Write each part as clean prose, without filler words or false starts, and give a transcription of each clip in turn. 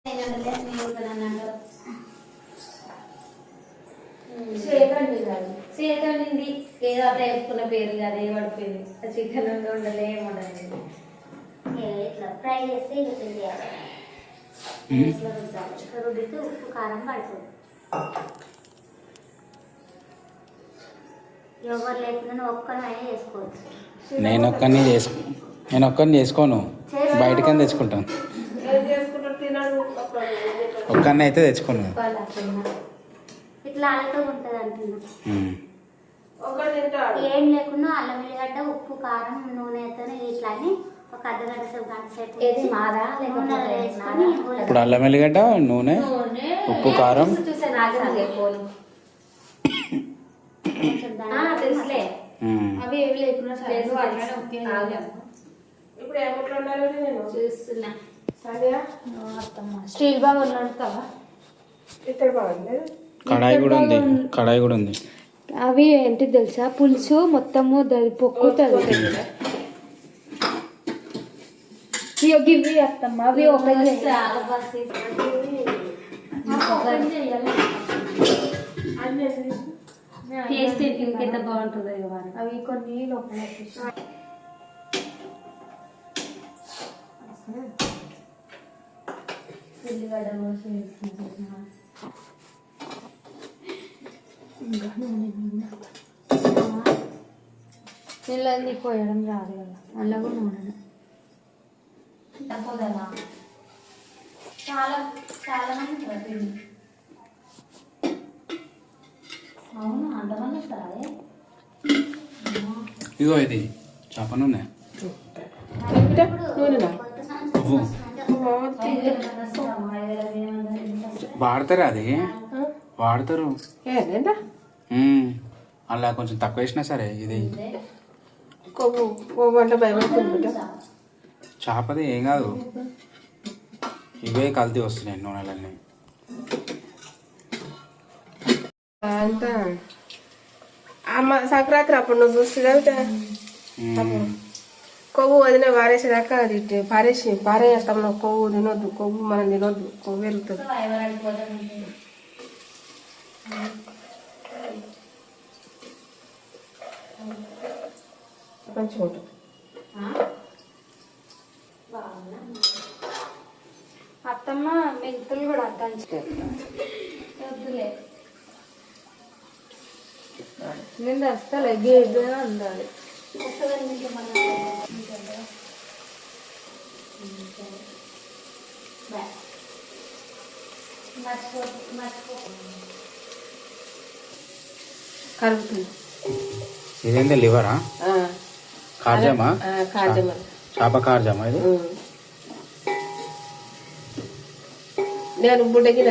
చేతండి ఏదో అట్లా వేసుకున్న పేరు కదా ఏ పడిపోయింది చికెన్ ఉండలే ఏముండదు ఇట్లా ఫ్రై చేస్తే ఇట్లా రుద్దాలి రుద్దితే ఉప్పు కారం పడుతుంది. ఎవరు లేకుండా ఒక్కరైనా చేసుకోవచ్చు. నేను ఒక్కరిని చేసుకోను, బయటకని తెచ్చుకుంటాను. ఒక్కరిని అయితే తెచ్చుకోను. ఇట్లా అల్లతో ఉంటుంది అంటున్నా. ఏం లేకుండా అల్లం వెల్లిగడ్డ ఉప్పు కారం నూనెతో ఇట్లా అని ఒక అర్ధగంట సేపు గంట సేపు వేసుకొని ఇప్పుడు అల్లం వెల్లిగడ్డ నూనె ఉప్పు కారం అవి ఏవి లేకుండా చూస్తున్నా. స్టీల్ బాగా ఉన్నాడుతావా? కడాయి కూడా ఉంది. అవి ఏంటి తెలుసా, పులుసు మొత్తము పొక్కుతుంది. ఇవి అత్తమ్మ అవి ఓపెన్ టేస్ట్ ఇంకెంత బాగుంటుంది. అవి కొన్ని లోపల ఉల్లిగడ్డ నీళ్ళని పోయడం రాదు కదా, అలా కూడా నూనె తప్పదలా. చాలా చాలా మంది అవును అంతమంది వస్తారా? ఇగో ఇది చేప నూనె వాడతారు, అది వాడతారు. అలా కొంచెం తక్కువ వేసినా సరే ఇది చేపది ఏం కాదు. ఇవే కల్తీ వస్తున్నాయి నూనెలన్నీ. అంతా అమ్మ సంక్రాంతి అప్పుడు నువ్వు చూస్తుందా కొవ్వు వదిన వారేసేదాకా అది పారేస్తాం. కొవ్వు తినొద్దు, కొవ్వు మనం తినొద్దు, కొవ్వు పెరుగుతుంది. మంచిగా ఉంటుంది. అత్తమ్మ మెంతులు కూడా వద్దులే, నేను వస్తాలే గేదె ఉండాలి. కరుగుతుంది. ఇదేంటి లివరా? కార్జమా? కార్జమా, చేప కార్జమా ఇది. నేను బుడ్డకి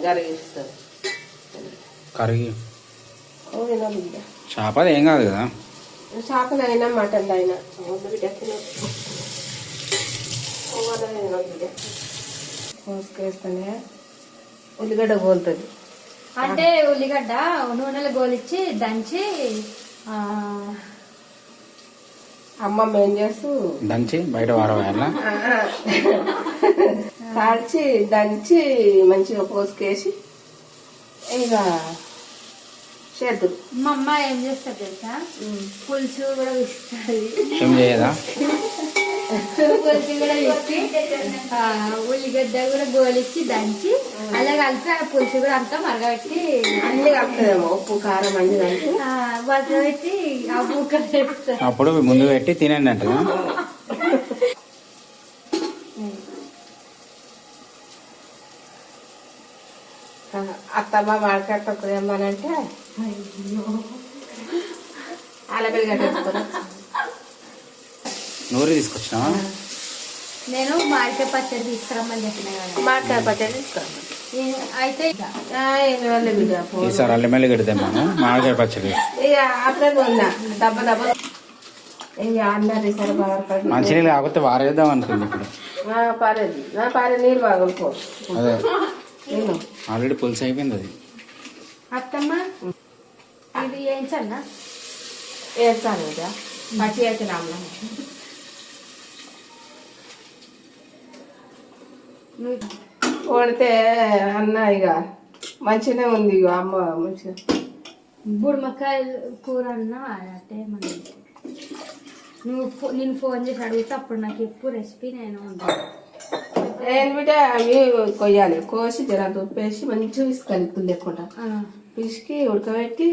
కరిగిస్తాను. కరిగి చేపది ఏం కాదు కదా. చేపలు అయినా మటన్ అయినా కోసుకేస్తానే ఉల్లిగడ్డ గోలుతుంది. అంటే ఉల్లిగడ్డ నూనెలో గోలిచ్చి దంచి అమ్మమ్మ ఏం చేస్తూ దంచి బయట వాడవాళ్ళ కాల్చి దంచి మంచిగా పోసుకేసి ఇక చేద్దురు. మా అమ్మ ఏం చేస్తారు తెలుసా, పులుసు కూడా ఇస్తుంది. ఏం చేయదా? పులుసు కూడా ఇచ్చి ఉల్లిగడ్డ కూడా గోలిచ్చి దంచి అలా కలిపి ఆ పులుసు కూడా అంతా మరగబెట్టి అన్ని కలుపుతుందేమో ఉప్పు కారం అన్ని కలిపి మరగబెట్టి ఆ ముక్క వేస్తారు. అప్పుడు ముందు పెట్టి తినండి అంట. అత్తమ్మ వాడకట్ట ఏమనంటే ఆలపిల్లగడ్డ నూరి తీసుకొచ్చినావా? నేను మామిడికాయ పచ్చడి తీసుకురమ్మని చెప్పిన కదా. మామిడికాయ పచ్చడి తీసుకురమ్మని అయితే ఈసారి అల్లం వెల్లిగడ్డ తెమ్మాను, మామిడికాయ పచ్చడి. ఇక అట్లనే ఉన్నా దెబ్బ దెబ్బ ఇక అన్నది సరే బాగా మంచినీళ్ళు కాకపోతే వారేద్దాం అనుకుంది. ఇప్పుడు పారేది పారే నీళ్ళు బాగుంటుకో. అదే ఆల్రెడీ పులుసు అయిపోయింది అది. అత్తమ్మ ఇది ఏంచన్నా వేస్తాను ఇక పచ్చి అయితే రామ్మ వండితే అన్న ఇక మంచిగానే ఉంది ఇక అమ్మ మంచిగా. బుడమకాయలు కూర అన్నా అంటే మనం నేను ఫోన్ చేసి అడిగితే అప్పుడు నాకు ఎప్పుడు రెసిపీ నేను నేను బిడ్డ అవి కొయ్యాలి, కోసి జర దుప్పేసి మంచిగా పిసుకాలి ఇత్తులు లేకుండా పిసికి ఉడకబెట్టి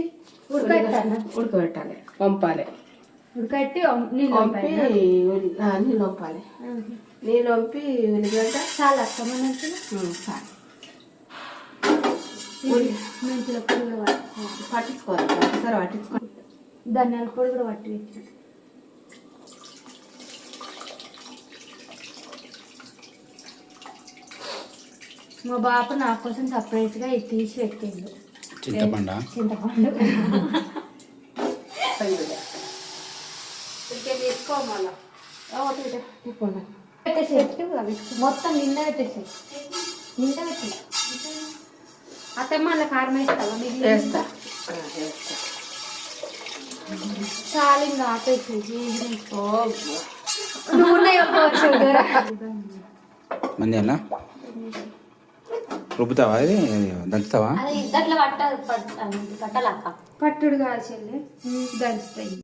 ఉడకబెట్టాలి, వంపాలి, ఉడకట్టి వంపి నీళ్ళు వంపాలి, నీళ్ళు వంపి ఉల్లిగడ్డ చాలా అర్థమైనట్టు చాలు మెంతుల పొడి కూడా పట్టించుకోవాలి, ఒకసారి పట్టించుకోవాలి. ధనియాల పొడి కూడా పట్టి పెట్టిన. మా బాప నా కోసం సపరేట్గా ఇది తీసి పెట్టిండు చింతపండు. తీసుకోవాలి మొత్తం నిండా పెట్టేసి నిండా పెట్టి అత్తమ్మ అలా కారం వేస్తావా మీకు వేస్తా చాలా ఇంకా ఆపేసి నూనె మంది అలా రుబ్బుతావా, అది దంచుతావా? అది ఇద్దట్లో పట్టాలక్క. పట్టుడు కాదు చెల్లి దంచుతాయి.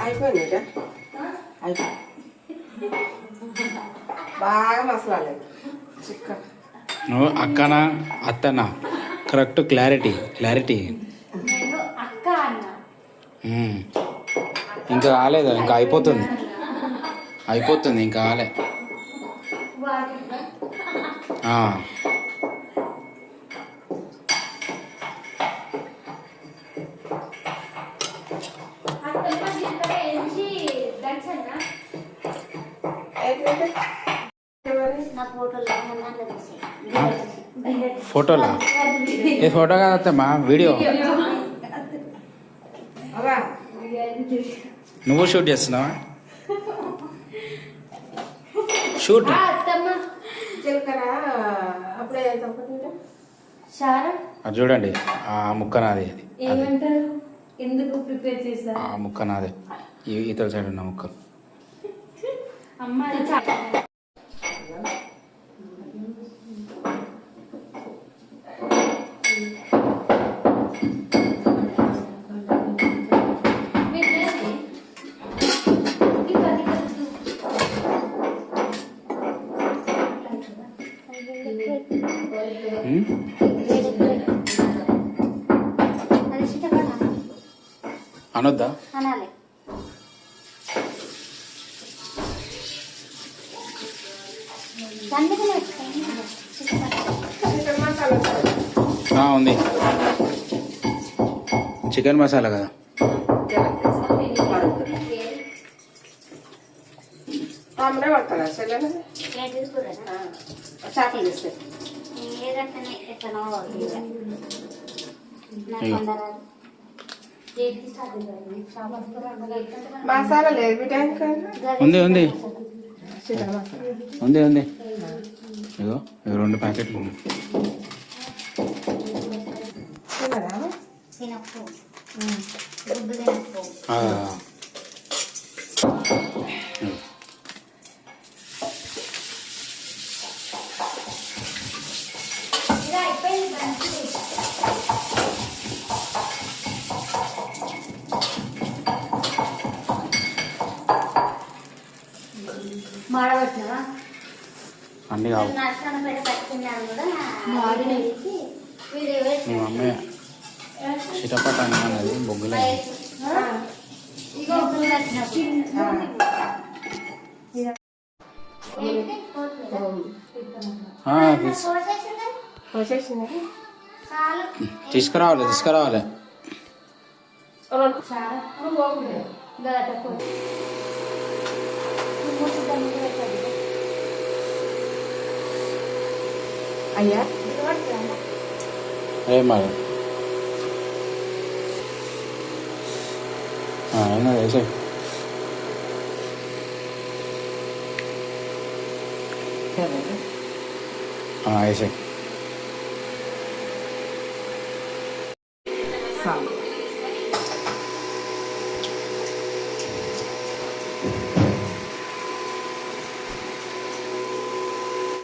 అయిపోయింది అయిపోయింది బాగా మసాలా చికెన్. నువ్వు అక్కనా అత్తనా? కరెక్ట్ క్లారిటీ నేను అక్క అన్న. ఇంకా కాలేదు, ఇంకా అయిపోతుంది ఇంకా కాలే. ఫోటోలా? ఏ ఫోటో కాదమ్మా, వీడియో. నువ్వు షూట్ చేస్తున్నావా? షూట్ అది చూడండి, ఆ ముక్క నాది, ఎందుకు ప్రిపేర్ చేస్తా? ఆ ముక్క నాదే, ఇతర సైడ్ ఉన్న ముక్కలు. అమ్మాయి అనొద్దా? అనాలి. ఉంది చికెన్ మసాలా కదా. తామరే పడతారా చెల్లెలు? చేపలు చేస్తారు ఏదట్టనే ఎట్లనో మసాలా లేదు బిడ్డ. ఉంది చికెన్ మసాలా ఉంది. ఇగో 2 ప్యాకెట్లు ఉన్నాయి. తినప్పు గుడ్డు తినప్పు. మాడబట్టినవా అన్నీ కావు. నష్టం పెట్టి పట్టుకున్నాను కూడా మీ మమ్మీ చిటపట అన్నది బొగ్గులే. తీసుకురావాలి. చాలా అయ్యా ఏం మరి అయినా వేసాయి వేసాయి చాలు